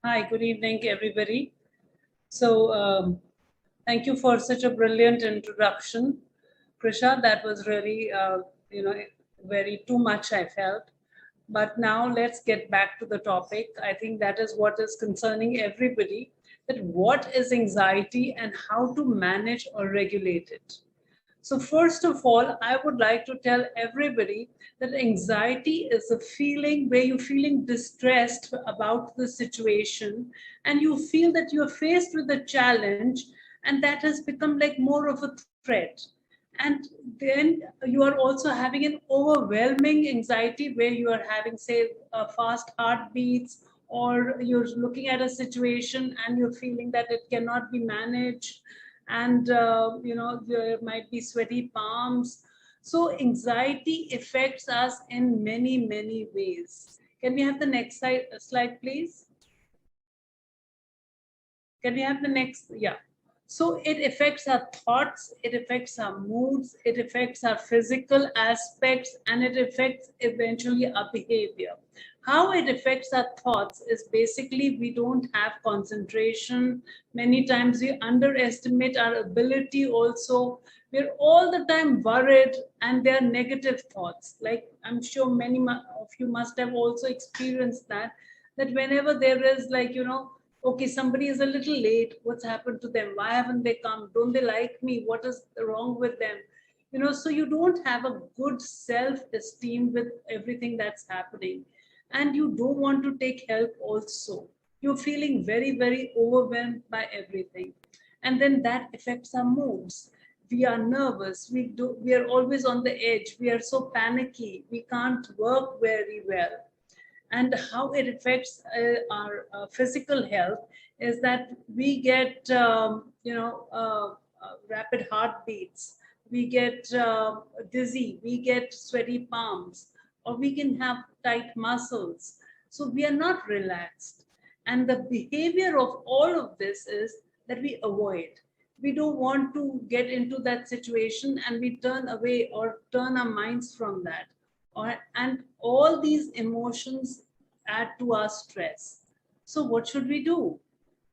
Hi, good evening, everybody. Thank you for such a brilliant introduction, Krisha. That was really, very too much, I felt. But now let's get back to the topic. I think that is what is concerning everybody, that what is anxiety and how to manage or regulate it. So, first of all, I would like to tell everybody that anxiety is a feeling where you're feeling distressed about the situation and you feel that you're faced with a challenge and that has become like more of a threat. And then you are also having an overwhelming anxiety where you are having, say, fast heartbeats, or you're looking at a situation and you're feeling that it cannot be managed, and there might be sweaty palms. So anxiety affects us in many ways. Can we have the next slide, please? Can we have the next? Yeah. So it affects our thoughts, it affects our moods, it affects our physical aspects, and it affects eventually our behavior. How it affects our thoughts is basically we don't have concentration. Many times we underestimate our ability also. We're all the time worried, and there are negative thoughts. Like I'm sure many of you must have also experienced that, that whenever there is, like, okay, somebody is a little late, what's happened to them, why haven't they come, don't they like me, what is wrong with them, so you don't have a good self esteem with everything that's happening, and you don't want to take help also. You're feeling very overwhelmed by everything, and then that affects our moods. We are nervous, we are always on the edge, we are so panicky, we can't work very well. And how it affects our physical health is that we get rapid heartbeats, we get dizzy, we get sweaty palms, or we can have tight muscles, so we are not relaxed. And the behavior of all of this is that we avoid, we don't want to get into that situation, and we turn away or turn our minds from that. And all these emotions add to our stress. So, what should we do?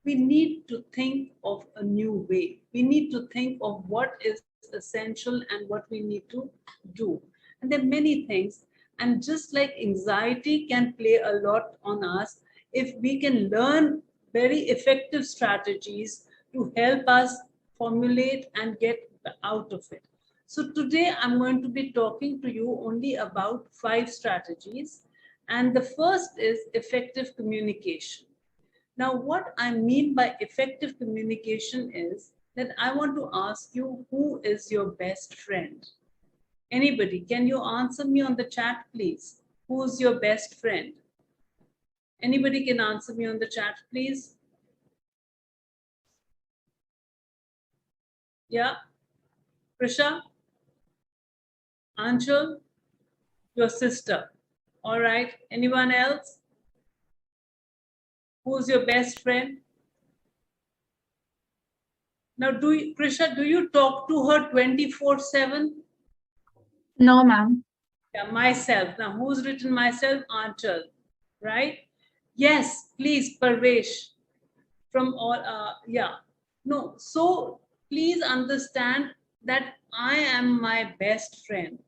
We need to think of a new way. We need to think of what is essential and what we need to do. And there are many things. And just like anxiety can play a lot on us, if we can learn very effective strategies to help us formulate and get out of it. So today I'm going to be talking to you only about 5 strategies. And the first is effective communication. Now, what I mean by effective communication is that I want to ask you, who is your best friend? Anybody, can you answer me on the chat, please? Who's your best friend? Anybody can answer me on the chat, please? Yeah, Prisha, Anshul, your sister. All right, anyone else? Who's your best friend? Now, Prisha, do you talk to her 24/7? No, ma'am. Yeah, myself. Now, who's written myself? Anchal, right? Yes, please, Parvesh. From all, yeah. No, so please understand that I am my best friend.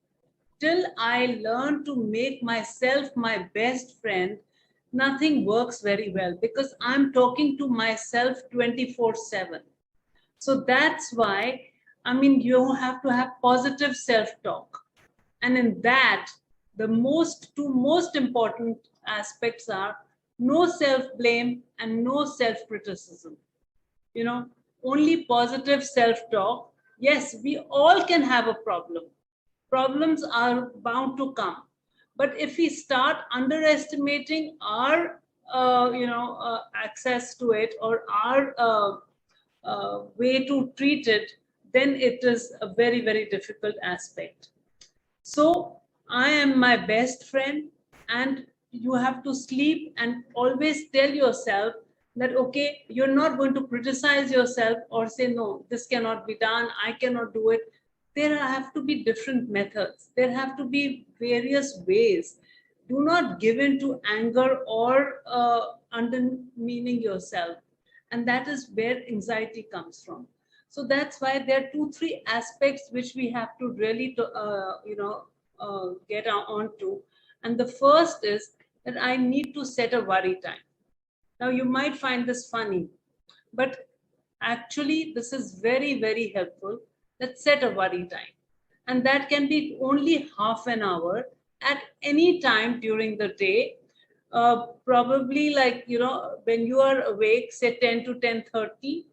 Till I learn to make myself my best friend, nothing works very well because I'm talking to myself 24/7. So that's why, I mean, you have to have positive self talk. And in that, the two most important aspects are no self blame and no self criticism. You know, only positive self talk. Yes, we all can have a problem. Problems are bound to come. But if we start underestimating our access to it, or our way to treat it, then it is a very difficult aspect. So I am my best friend, and you have to sleep and always tell yourself that, okay, you're not going to criticize yourself or say, no, this cannot be done, I cannot do it. There have to be different methods, there have to be various ways. Do not give in to anger or undermining yourself. And that is where anxiety comes from. So that's why there are 2 3 aspects which we have to really get onto. And the first is that I need to set a worry time. Now you might find this funny, but actually this is very very helpful. Let's set a worry time, and that can be only half an hour at any time during the day. Probably, like, when you are awake, say 10 to 10:30,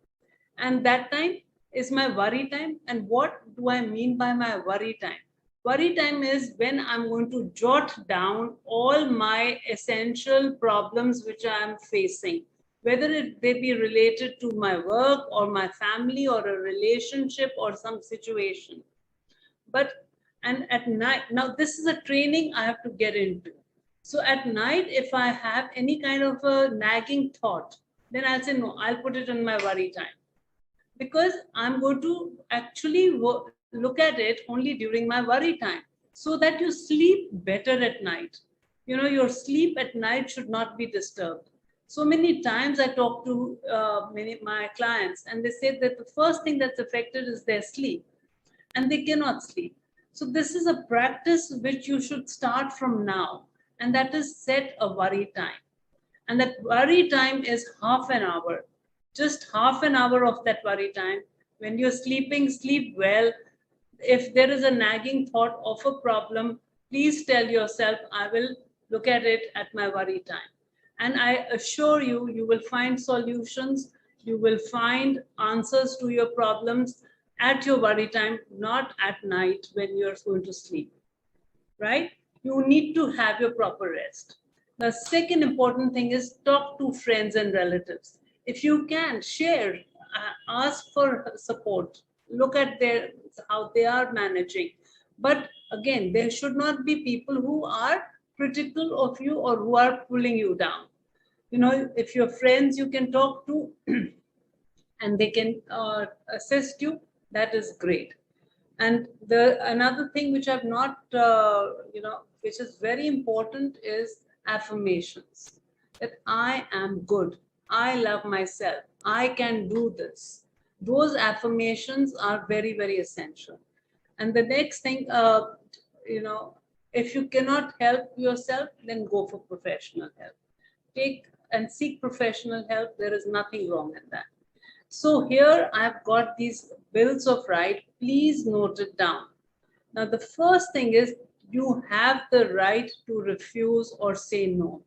and that time is my worry time. And what do I mean by my worry time? Worry time is when I'm going to jot down all my essential problems which I am facing, whether they be related to my work or my family or a relationship or some situation. But and at night, now this is a training I have to get into. So at night, if I have any kind of a nagging thought, then I'll say no, I'll put it in my worry time, because I'm going to actually look at it only during my worry time, so that you sleep better at night. Your sleep at night should not be disturbed. So many times I talk to many my clients, and they say that the first thing that's affected is their sleep, and they cannot sleep. So this is a practice which you should start from now, and that is set a worry time. And that worry time is half an hour, just half an hour of that worry time. When you're sleeping, sleep well. If there is a nagging thought of a problem, please tell yourself, I will look at it at my worry time. And I assure you, you will find solutions, you will find answers to your problems at your worry time, not at night when you're going to sleep, right? You need to have your proper rest. The second important thing is talk to friends and relatives. If you can, share, ask for support, look at how they are managing. But again, there should not be people who are critical of you or who are pulling you down. If you're friends you can talk to and they can assist you, that is great. And the another thing which I've not which is very important is affirmations, that I am good, I love myself, I can do this. Those affirmations are very very essential. And the next thing, you know if you cannot help yourself, then go for professional help. Take and seek professional help. There is nothing wrong in that. So here I've got these bills of right. Please note it down. Now, the first thing is you have the right to refuse or say no,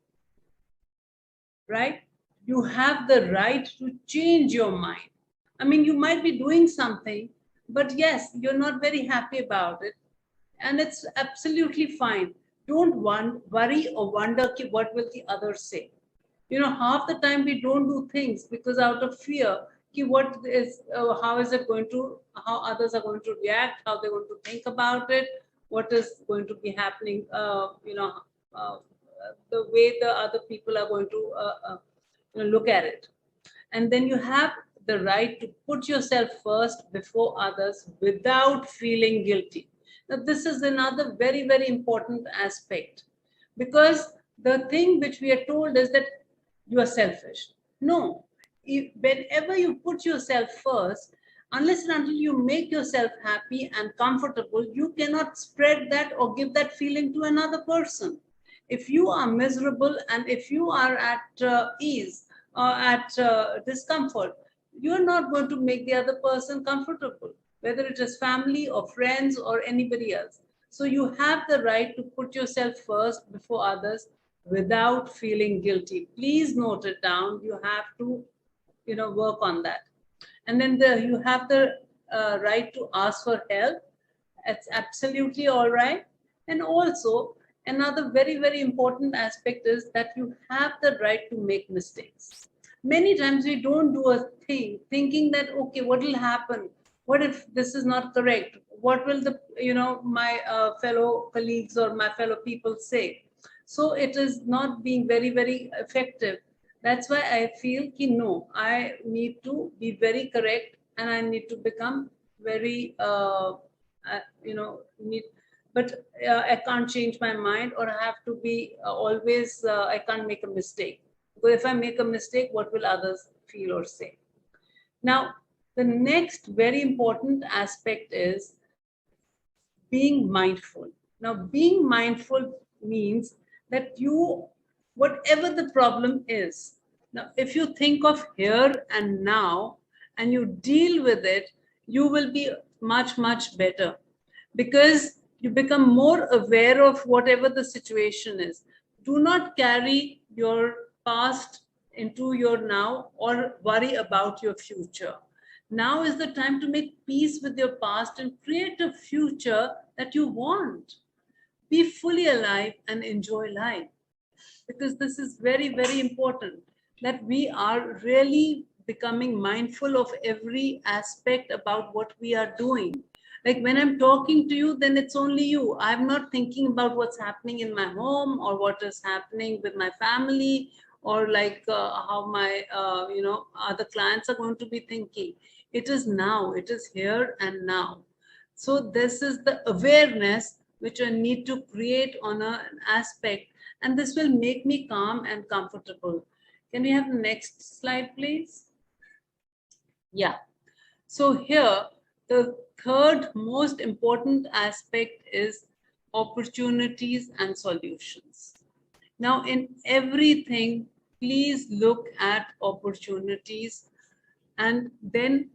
right? You have the right to change your mind. I mean, you might be doing something, but yes, you're not very happy about it. And it's absolutely fine. Don't worry or wonder what will the others say. Half the time we don't do things because out of fear, how is it going to, how others are going to react, how they're going to think about it, what is going to be happening, uh, the way the other people are going to look at it. And then you have the right to put yourself first before others without feeling guilty. Now, this is another very, very important aspect, because the thing which we are told is that you are selfish. No, whenever you put yourself first, unless and until you make yourself happy and comfortable, you cannot spread that or give that feeling to another person. If you are miserable and if you are at ease or at discomfort, you're not going to make the other person comfortable, whether it is family or friends or anybody else. So you have the right to put yourself first before others without feeling guilty. Please note it down. You have to, work on that. And then you have the right to ask for help. It's absolutely all right. And also, another very, very important aspect is that you have the right to make mistakes. Many times we don't do a thing thinking that, okay, what will happen? What if this is not correct? What will my fellow colleagues or my fellow people say? So it is not being very, very effective. That's why I feel ki no, I need to be very correct and I need to become very, need, but I can't change my mind, or I have to be always, I can't make a mistake. So if I make a mistake, what will others feel or say? Now, the next very important aspect is being mindful. Now, being mindful means that you, whatever the problem is, now, if you think of here and now and you deal with it, you will be much, much better because you become more aware of whatever the situation is. Do not carry your past into your now or worry about your future. Now is the time to make peace with your past and create a future that you want. Be fully alive and enjoy life, because this is very, very important that we are really becoming mindful of every aspect about what we are doing. Like when I'm talking to you, then it's only you. I'm not thinking about what's happening in my home or what is happening with my family or like how my other clients are going to be thinking. It is now, it is here and now. So this is the awareness which I need to create on an aspect, and this will make me calm and comfortable. Can we have the next slide, please? Yeah. So here, the third most important aspect is opportunities and solutions. Now, in everything, please look at opportunities, and then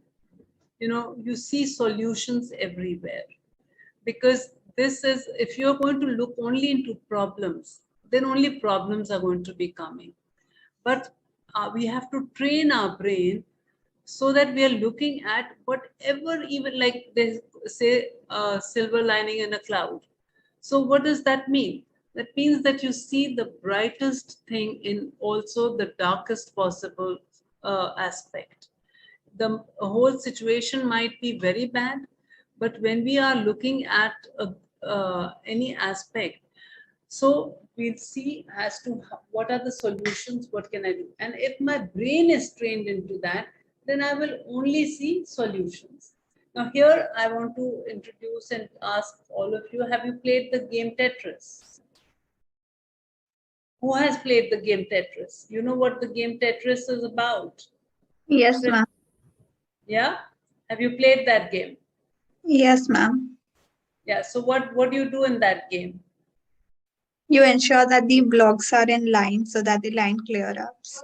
you see solutions everywhere. Because this is, if you're going to look only into problems, then only problems are going to be coming. But we have to train our brain so that we are looking at whatever, even like they say, silver lining in a cloud. So what does that mean? That means that you see the brightest thing in also the darkest possible aspect. The whole situation might be very bad, but when we are looking at any aspect, so we'll see as to what are the solutions, what can I do. And if my brain is trained into that, then I will only see solutions. Now here I want to introduce and ask all of you, have you played the game Tetris? Who has played the game Tetris? You know what the game Tetris is about? Yes, ma'am. Yeah? Have you played that game? Yes, ma'am. Yeah, so what do you do in that game? You ensure that the blocks are in line so that the line clear ups.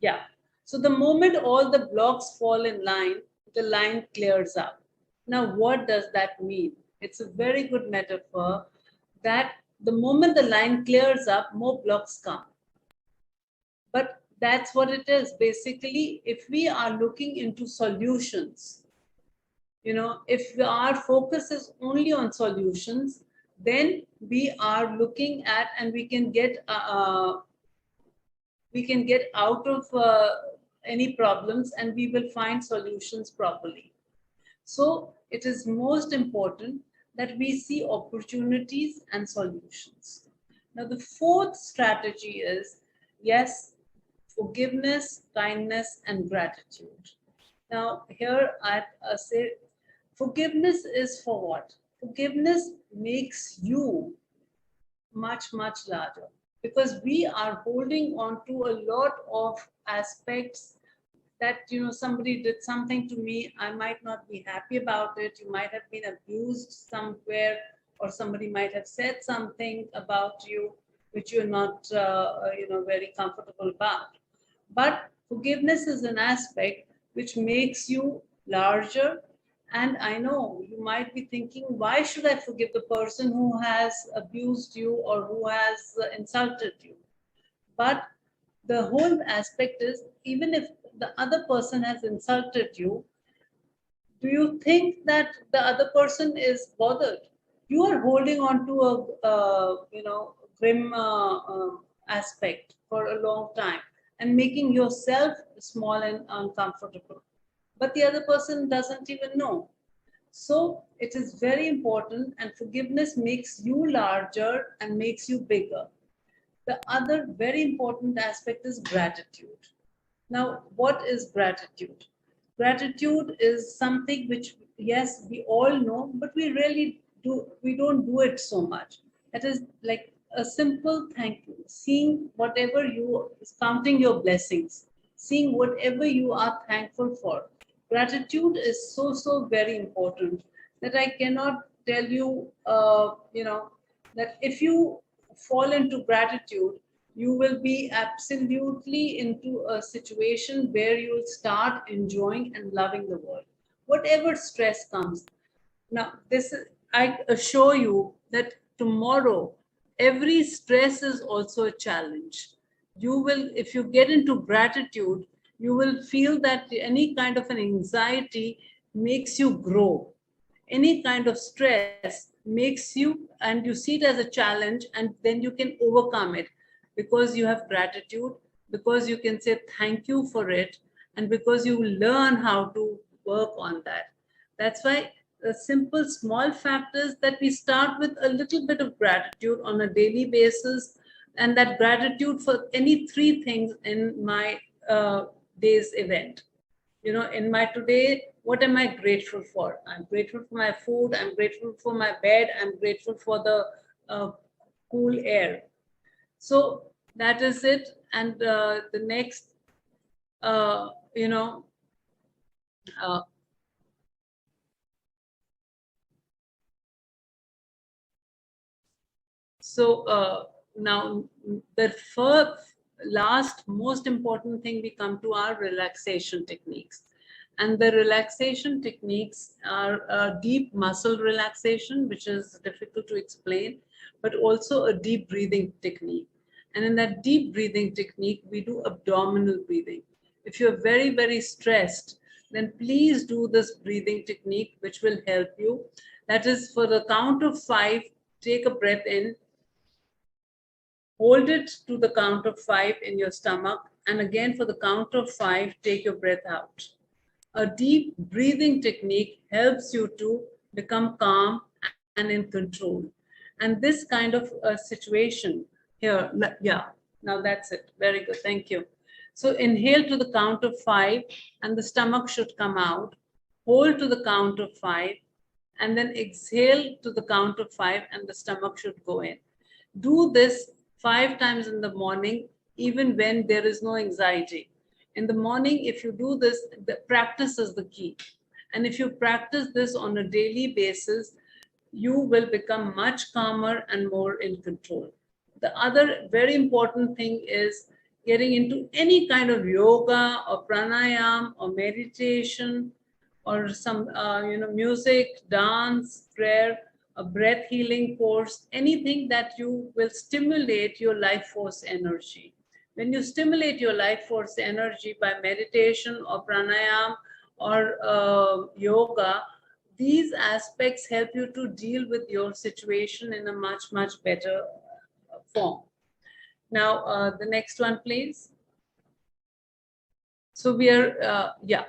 Yeah. So the moment all the blocks fall in line, the line clears up. Now, what does that mean? It's a very good metaphor that the moment the line clears up, more blocks come. But that's what it is. Basically, if we are looking into solutions, if our focus is only on solutions, then we are looking at, and we can get out of any problems, and we will find solutions properly. So it is most important that we see opportunities and solutions. Now, the fourth strategy is, yes, forgiveness, kindness, and gratitude. Now, here I say forgiveness is for what? Forgiveness makes you much, much larger, because we are holding on to a lot of aspects that somebody did something to me, I might not be happy about it. You might have been abused somewhere, or somebody might have said something about you which you're not very comfortable about. But forgiveness is an aspect which makes you larger. And I know you might be thinking, why should I forgive the person who has abused you or who has insulted you? But the whole aspect is, even if the other person has insulted you, do you think that the other person is bothered? You are holding on to a grim aspect for a long time and making yourself small and uncomfortable, but the other person doesn't even know. So it is very important, and forgiveness makes you larger and makes you bigger. The other very important aspect is gratitude. Now, what is gratitude? Gratitude is something which, yes, we all know, but we don't do it so much. It is like a simple thank you, seeing whatever you, counting your blessings, seeing whatever you are thankful for. Gratitude is so, so very important that I cannot tell you, that if you fall into gratitude, you will be absolutely into a situation where you will start enjoying and loving the world. Whatever stress comes, now, this I assure you that tomorrow every stress is also a challenge. You will, if you get into gratitude, you will feel that any kind of an anxiety makes you grow. Any kind of stress makes you, and you see it as a challenge, and then you can overcome it because you have gratitude, because you can say thank you for it, and because you learn how to work on that. That's why the simple small factors that we start with a little bit of gratitude on a daily basis, and that gratitude for any three things in my day's event. In my today, what am I grateful for? I'm grateful for my food, I'm grateful for my bed, I'm grateful for the uh, cool air. So that is it. And the next, uh, you know uh, So now the first, last, most important thing, we come to our relaxation techniques. And the relaxation techniques are a deep muscle relaxation, which is difficult to explain, but also a deep breathing technique. And in that deep breathing technique, we do abdominal breathing. If you're very, very stressed, then please do this breathing technique, which will help you. That is, for the count of 5, take a breath in. Hold it to the count of 5 in your stomach, and again for the count of 5, take your breath out. A deep breathing technique helps you to become calm and in control. And this kind of situation here, yeah, now that's it. Very good, thank you. So inhale to the count of 5, and the stomach should come out. Hold to the count of 5, and then exhale to the count of 5, and the stomach should go in. Do this 5 times in the morning, even when there is no anxiety. In the morning, if you do this, the practice is the key. And if you practice this on a daily basis, you will become much calmer and more in control. The other very important thing is getting into any kind of yoga or pranayam or meditation or some music, dance, prayer, a breath healing course, anything that you will stimulate your life force energy. When you stimulate your life force energy by meditation or pranayam or yoga, these aspects help you to deal with your situation in a much, much better form. Now, the next one, please. So we are, yeah.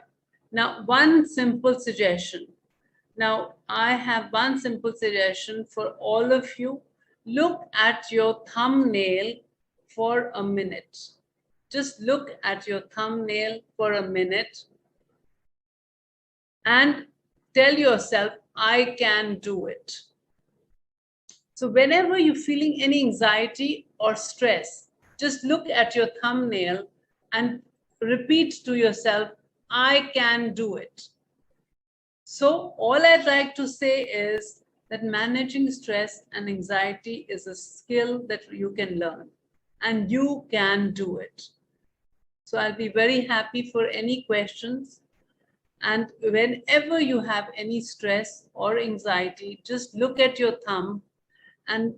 Now, one simple suggestion. Now, I have one simple suggestion for all of you. Look at your thumbnail for a minute. Just look at your thumbnail for a minute and tell yourself, I can do it. So whenever you're feeling any anxiety or stress, just look at your thumbnail and repeat to yourself, I can do it. So all I'd like to say is that managing stress and anxiety is a skill that you can learn, and you can do it. So I'll be very happy for any questions. And whenever you have any stress or anxiety, just look at your thumb and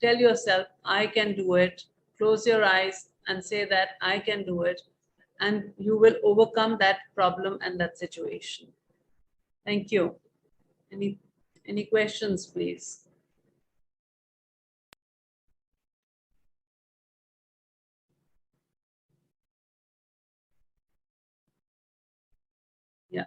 tell yourself, I can do it. Close your eyes and say that I can do it. And you will overcome that problem and that situation. Thank you. Any, any questions, please? Yeah.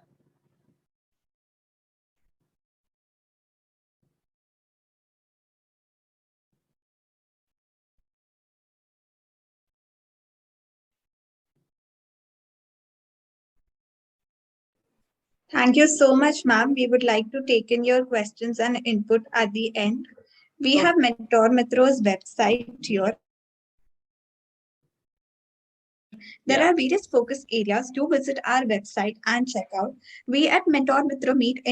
Thank you so much, ma'am. We would like to take in your questions and input at the end. We have Mentor Mitro's website here. There are various focus areas. Do visit our website and check out. We at Mentor Mitro meet